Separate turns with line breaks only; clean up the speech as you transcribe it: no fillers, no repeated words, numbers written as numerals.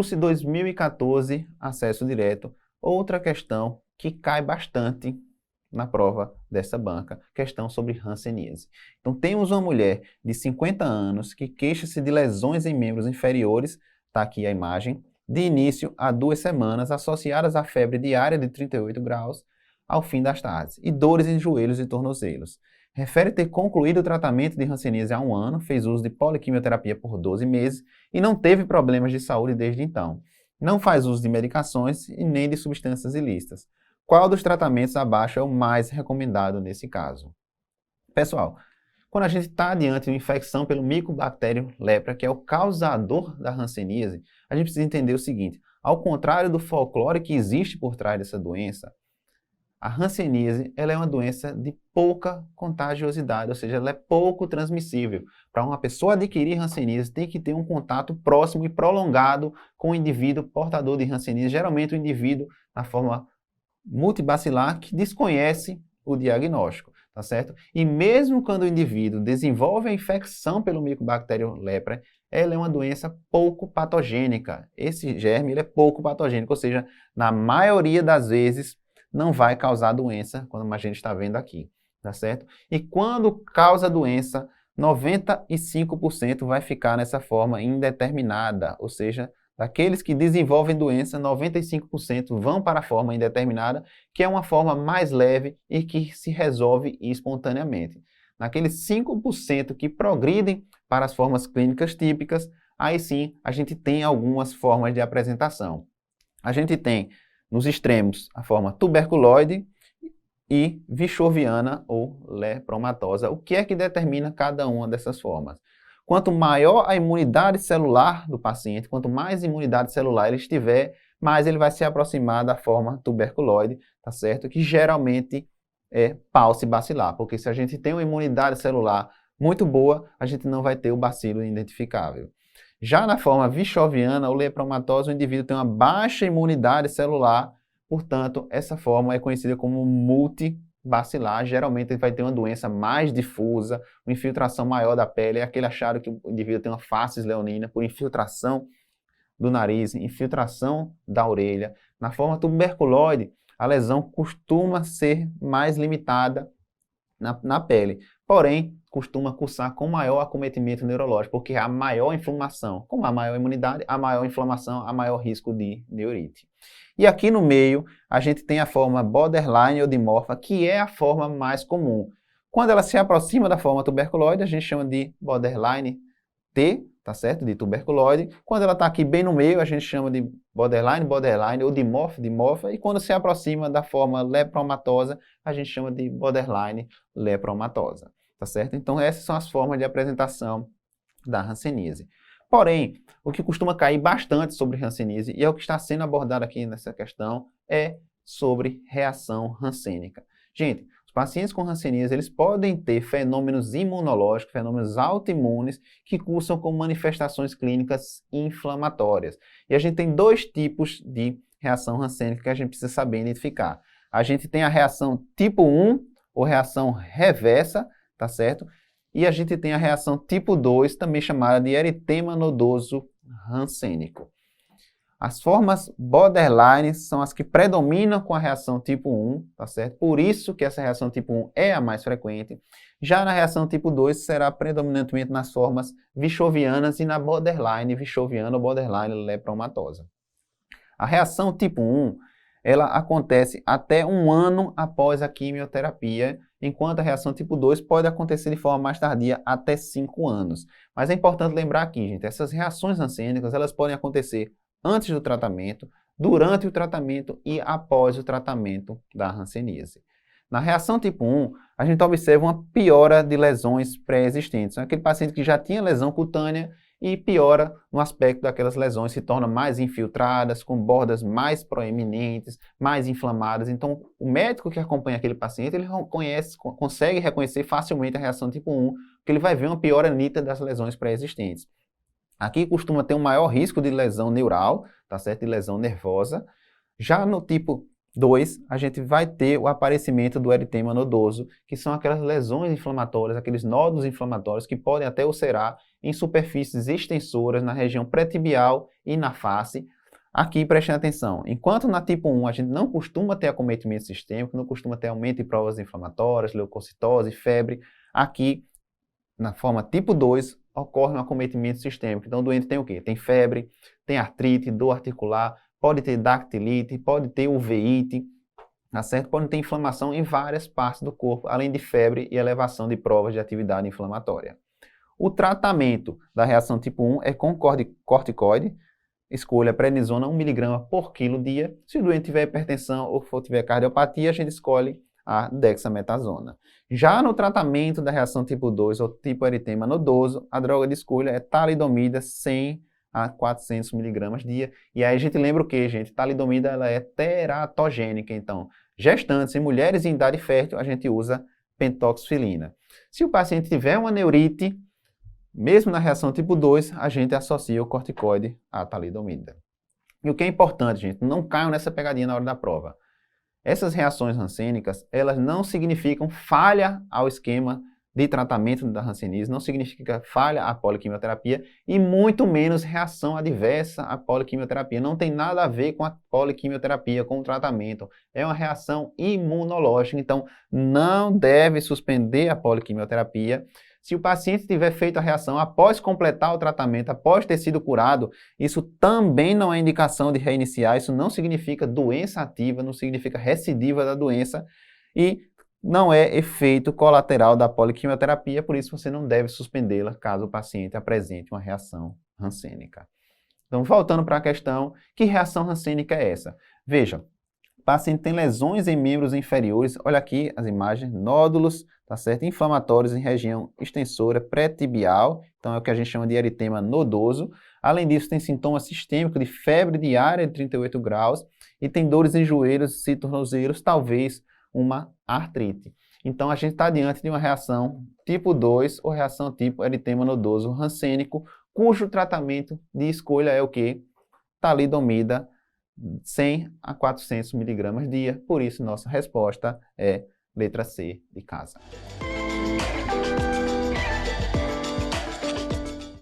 SUS 2014, acesso direto. Outra questão que cai bastante na prova dessa banca, questão sobre hanseníase. Então, temos uma mulher de 50 anos que queixa-se de lesões em membros inferiores, está aqui a imagem, de início a 2 semanas, associadas à febre diária de 38 graus ao fim das tardes, e dores em joelhos e tornozelos. Refere ter concluído o tratamento de hanseníase há 1 ano, fez uso de poliquimioterapia por 12 meses e não teve problemas de saúde desde então. Não faz uso de medicações e nem de substâncias ilícitas. Qual dos tratamentos abaixo é o mais recomendado nesse caso? Pessoal, quando a gente está diante de uma infecção pelo micobactério lepra, que é o causador da hanseníase, a gente precisa entender o seguinte: ao contrário do folclore que existe por trás dessa doença, a hanseníase ela é uma doença de pouca contagiosidade, ou seja, ela é pouco transmissível. Para uma pessoa adquirir hanseníase, tem que ter um contato próximo e prolongado com o indivíduo portador de hanseníase, geralmente o indivíduo na forma multibacilar que desconhece o diagnóstico, tá certo? E mesmo quando o indivíduo desenvolve a infecção pelo micobactério lepra, ela é uma doença pouco patogênica. Esse germe ele é pouco patogênico, ou seja, na maioria das vezes não vai causar doença, como a gente está vendo aqui, tá certo? E quando causa doença, 95% vai ficar nessa forma indeterminada, ou seja, daqueles que desenvolvem doença, 95% vão para a forma indeterminada, que é uma forma mais leve e que se resolve espontaneamente. Naqueles 5% que progridem para as formas clínicas típicas, aí sim a gente tem algumas formas de apresentação. A gente tem nos extremos a forma tuberculoide e vichoviana ou lepromatosa. O que é que determina cada uma dessas formas? Quanto maior a imunidade celular do paciente, quanto mais imunidade celular ele estiver, mais ele vai se aproximar da forma tuberculoide, tá certo? Que geralmente é paucibacilar, porque se a gente tem uma imunidade celular muito boa, a gente não vai ter o bacilo identificável. Já na forma vichoviana ou lepromatosa, o indivíduo tem uma baixa imunidade celular, portanto, essa forma é conhecida como multibacilar. Geralmente ele vai ter uma doença mais difusa, uma infiltração maior da pele, é aquele achado que o indivíduo tem uma facies leonina por infiltração do nariz, infiltração da orelha. Na forma tuberculoide, a lesão costuma ser mais limitada na pele, porém, costuma cursar com maior acometimento neurológico, porque há maior inflamação. Como há maior imunidade, há maior inflamação, há maior risco de neurite. E aqui no meio, a gente tem a forma borderline ou dimorfa, que é a forma mais comum. Quando ela se aproxima da forma tuberculoide, a gente chama de borderline T, tá certo? De tuberculoide. Quando ela está aqui bem no meio, a gente chama de borderline ou dimorfa. E quando se aproxima da forma lepromatosa, a gente chama de borderline lepromatosa, tá certo? Então essas são as formas de apresentação da hanseníase. Porém, o que costuma cair bastante sobre hanseníase, e é o que está sendo abordado aqui nessa questão, é sobre reação hansênica. Gente, os pacientes com hanseníase, eles podem ter fenômenos imunológicos, fenômenos autoimunes, que cursam com manifestações clínicas inflamatórias. E a gente tem 2 tipos de reação hansênica que a gente precisa saber identificar. A gente tem a reação tipo 1, ou reação reversa, tá certo? E a gente tem a reação tipo 2, também chamada de eritema nodoso hansênico. As formas borderline são as que predominam com a reação tipo 1, tá certo? Por isso que essa reação tipo 1 é a mais frequente. Já na reação tipo 2 será predominantemente nas formas vichovianas e na borderline vichoviana ou borderline lepromatosa. A reação tipo 1, ela acontece até 1 ano após a quimioterapia, enquanto a reação tipo 2 pode acontecer de forma mais tardia, até 5 anos. Mas é importante lembrar aqui, gente, essas reações hansênicas, elas podem acontecer antes do tratamento, durante o tratamento e após o tratamento da hanseníase. Na reação tipo 1, a gente observa uma piora de lesões pré-existentes. Aquele paciente que já tinha lesão cutânea e piora no aspecto daquelas lesões, se tornam mais infiltradas, com bordas mais proeminentes, mais inflamadas. Então, o médico que acompanha aquele paciente, ele consegue reconhecer facilmente a reação tipo 1, porque ele vai ver uma piora nítida das lesões pré-existentes. Aqui costuma ter um maior risco de lesão neural, tá certo? De lesão nervosa. Já no tipo 2, a gente vai ter o aparecimento do eritema nodoso, que são aquelas lesões inflamatórias, aqueles nódulos inflamatórios que podem até ulcerar em superfícies extensoras na região pré-tibial e na face. Aqui, prestem atenção, enquanto na tipo 1 a gente não costuma ter acometimento sistêmico, não costuma ter aumento de provas inflamatórias, leucocitose, febre, aqui na forma tipo 2 ocorre um acometimento sistêmico. Então o doente tem o quê? Tem febre, tem artrite, dor articular, pode ter dactilite, pode ter uveíte, tá certo? Pode ter inflamação em várias partes do corpo, além de febre e elevação de provas de atividade inflamatória. O tratamento da reação tipo 1 é com corticoide, escolha prednisona 1 mg por quilo dia. Se o doente tiver hipertensão ou tiver cardiopatia, a gente escolhe a dexametasona. Já no tratamento da reação tipo 2 ou tipo eritema nodoso, a droga de escolha é talidomida 100 a 400 mg dia. E aí a gente lembra o que, gente? Talidomida ela é teratogênica, então gestantes e mulheres em idade fértil a gente usa pentoxifilina. Se o paciente tiver uma neurite, mesmo na reação tipo 2, a gente associa o corticoide à talidomida. E o que é importante, gente, não caiam nessa pegadinha na hora da prova. Essas reações rancênicas, elas não significam falha ao esquema de tratamento da hanseníase, não significa falha à poliquimioterapia e muito menos reação adversa à poliquimioterapia. Não tem nada a ver com a poliquimioterapia, com o tratamento. É uma reação imunológica, então não deve suspender a poliquimioterapia. Se o paciente tiver feito a reação após completar o tratamento, após ter sido curado, isso também não é indicação de reiniciar, isso não significa doença ativa, não significa recidiva da doença e não é efeito colateral da poliquimioterapia, por isso você não deve suspendê-la caso o paciente apresente uma reação rancênica. Então, voltando para a questão, que reação rancênica é essa? Veja, o paciente tem lesões em membros inferiores, olha aqui as imagens, nódulos, tá certo? Inflamatórios em região extensora pré-tibial, então é o que a gente chama de eritema nodoso. Além disso, tem sintomas sistêmicos de febre diária de 38 graus e tem dores em joelhos e tornozelos, talvez uma artrite. Então a gente está diante de uma reação tipo 2 ou reação tipo eritema nodoso rancênico, cujo tratamento de escolha é o que? Talidomida 100 a 400 mg dia. Por isso, nossa resposta é letra C de casa.